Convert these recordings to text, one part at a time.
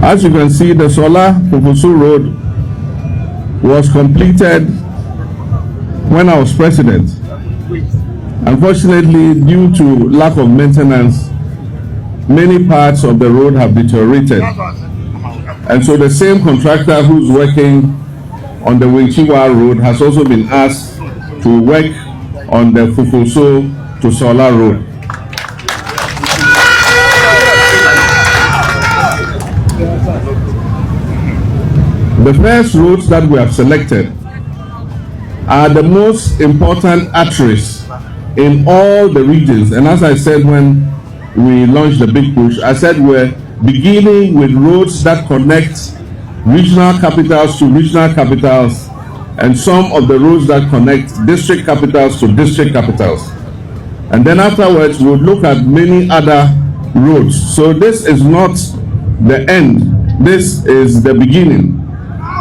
As you can see, the Sawla-Fufusu Road was completed when I was president. Unfortunately, due to lack of maintenance, many parts of the road have deteriorated. And so the same contractor who's working on the Winchiwa Road has also been asked to work on the Fufusu to Sawla Road. The first roads that we have selected are the most important arteries in all the regions. And as I said when we launched the big push, I said we're beginning with roads that connect regional capitals to regional capitals, and some of the roads that connect district capitals to district capitals. And then afterwards, we'll look at many other roads. So this is not the end, this is the beginning.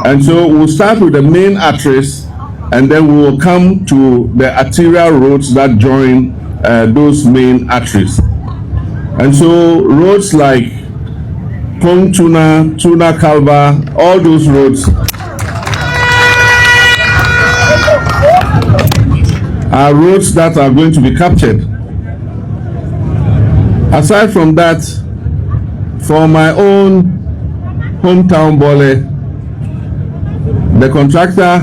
And so we'll start with the main arteries, and then we will come to the arterial roads that join those main arteries. And so roads like Pong Tuna, Tuna Kalba, all those roads are roads that are going to be captured. Aside from that, for my own hometown Bole, the contractor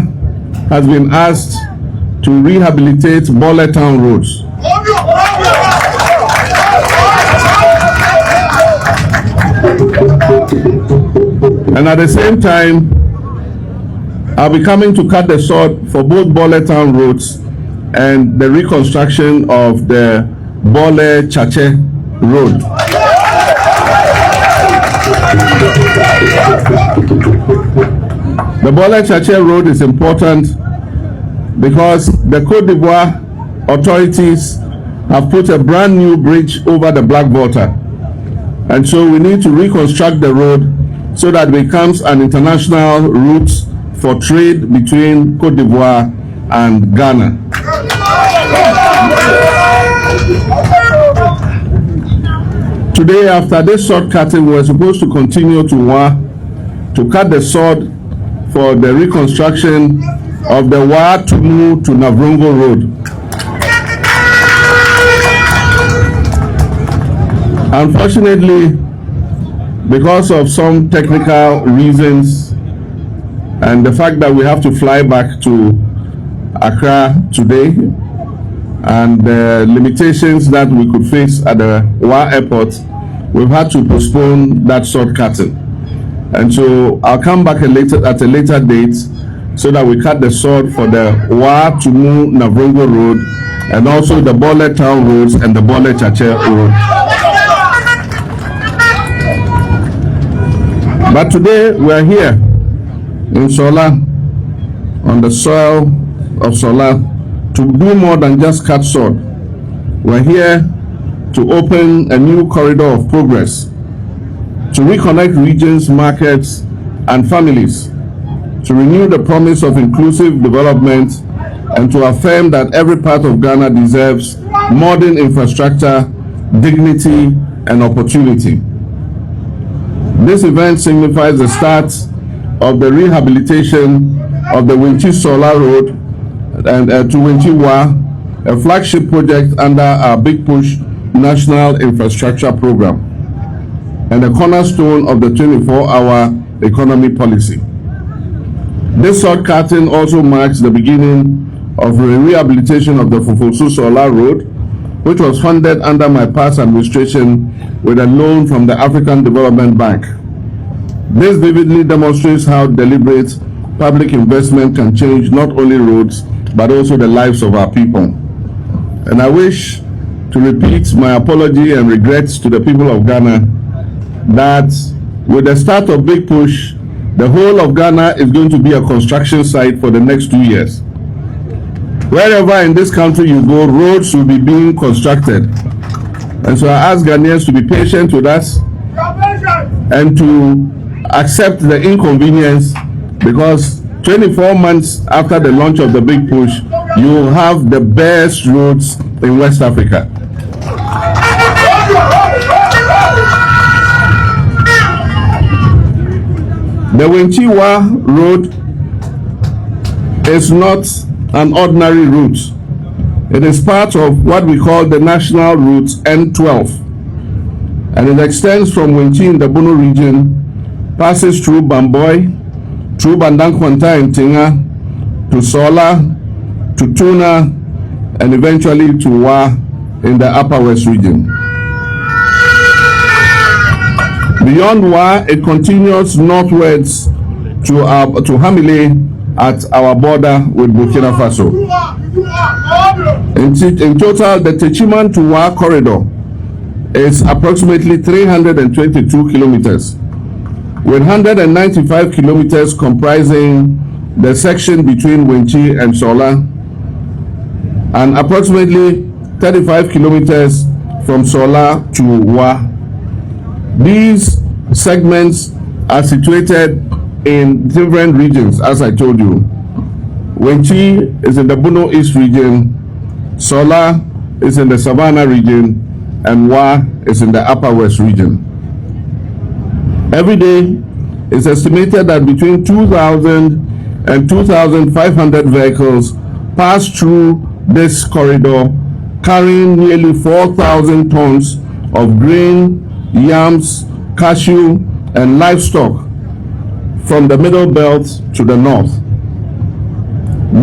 has been asked to rehabilitate Bole town roads. And at the same time, I'll be coming to cut the sword for both Bole town roads and the reconstruction of the Bole-Chache road. The Bole-Chache road is important because the Côte d'Ivoire authorities have put a brand new bridge over the Black Water. And so we need to reconstruct the road so that it becomes an international route for trade between Côte d'Ivoire and Ghana. Today, after this sword cutting, we're supposed to continue to Wa to cut the sword for the reconstruction of the Wa Tumu to Navrongo Road. Unfortunately, because of some technical reasons and the fact that we have to fly back to Accra today and the limitations that we could face at the Wa airport, we've had to postpone that sword cutting. And so I'll come back at a later date so that we cut the sword for the Wa Tumu Navrongo Road and also the Bole town roads and the Bole-Chache road. But today we are here in Sawla, on the soil of Sawla, to do more than just cut sword. We're here to open a new corridor of progress, to reconnect regions, markets, and families, to renew the promise of inclusive development, and to affirm that every part of Ghana deserves modern infrastructure, dignity, and opportunity. This event signifies the start of the rehabilitation of the Winchi-Sawla Road and to Winchi-Wa, a flagship project under our Big Push National Infrastructure Program, and a cornerstone of the 24-hour economy policy. This sword cutting also marks the beginning of the rehabilitation of the Fufusu-Sawla Road, which was funded under my past administration with a loan from the African Development Bank. This vividly demonstrates how deliberate public investment can change not only roads, but also the lives of our people. And I wish to repeat my apology and regrets to the people of Ghana that with the start of Big Push, the whole of Ghana is going to be a construction site for the next 2 years. Wherever in this country you go, roads will be being constructed. And so I ask Ghanaians to be patient with us and to accept the inconvenience, because 24 months after the launch of the Big Push, you will have the best roads in West Africa. The Wenchi-Wa road is not an ordinary route. It is part of what we call the National Route N12, and it extends from Wenchi in the Bono region, passes through Bamboi, through Bandankwanta and Tinga, to Sola, to Tuna, and eventually to Wa in the Upper West region. Beyond Wa, it continues northwards to Hamile at our border with Burkina Faso. In total, the Techiman to Wa corridor is approximately 322 kilometers, with 195 kilometers comprising the section between Wenchi and Sola, and approximately 35 kilometers from Sola to Wa. These segments are situated in different regions, as I told you. Wenchi is in the Bono East region, Sola is in the Savannah region, and Wa is in the Upper West region. Every day, it's estimated that between 2,000 and 2,500 vehicles pass through this corridor, carrying nearly 4,000 tons of grain, yams, cashew, and livestock from the Middle Belt to the north.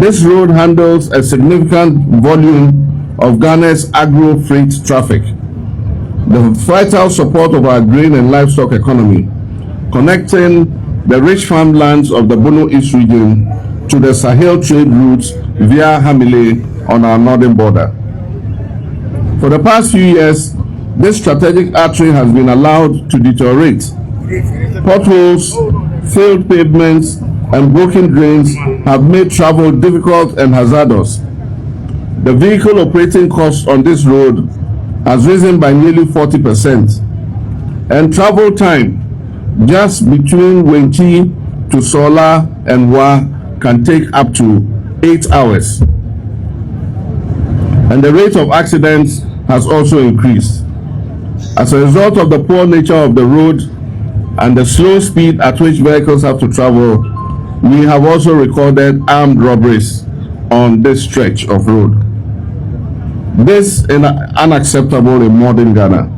This road handles a significant volume of Ghana's agro-freight traffic, the vital support of our grain and livestock economy, connecting the rich farmlands of the Bono East region to the Sahel trade routes via Hamile on our northern border. For the past few years, this strategic artery has been allowed to deteriorate. Potholes, failed pavements, and broken drains have made travel difficult and hazardous. The vehicle operating cost on this road has risen by nearly 40%, and travel time just between Wenchi to Sola and Wa can take up to 8 hours. And the rate of accidents has also increased. As a result of the poor nature of the road and the slow speed at which vehicles have to travel, we have also recorded armed robberies on this stretch of road. This is unacceptable in modern Ghana.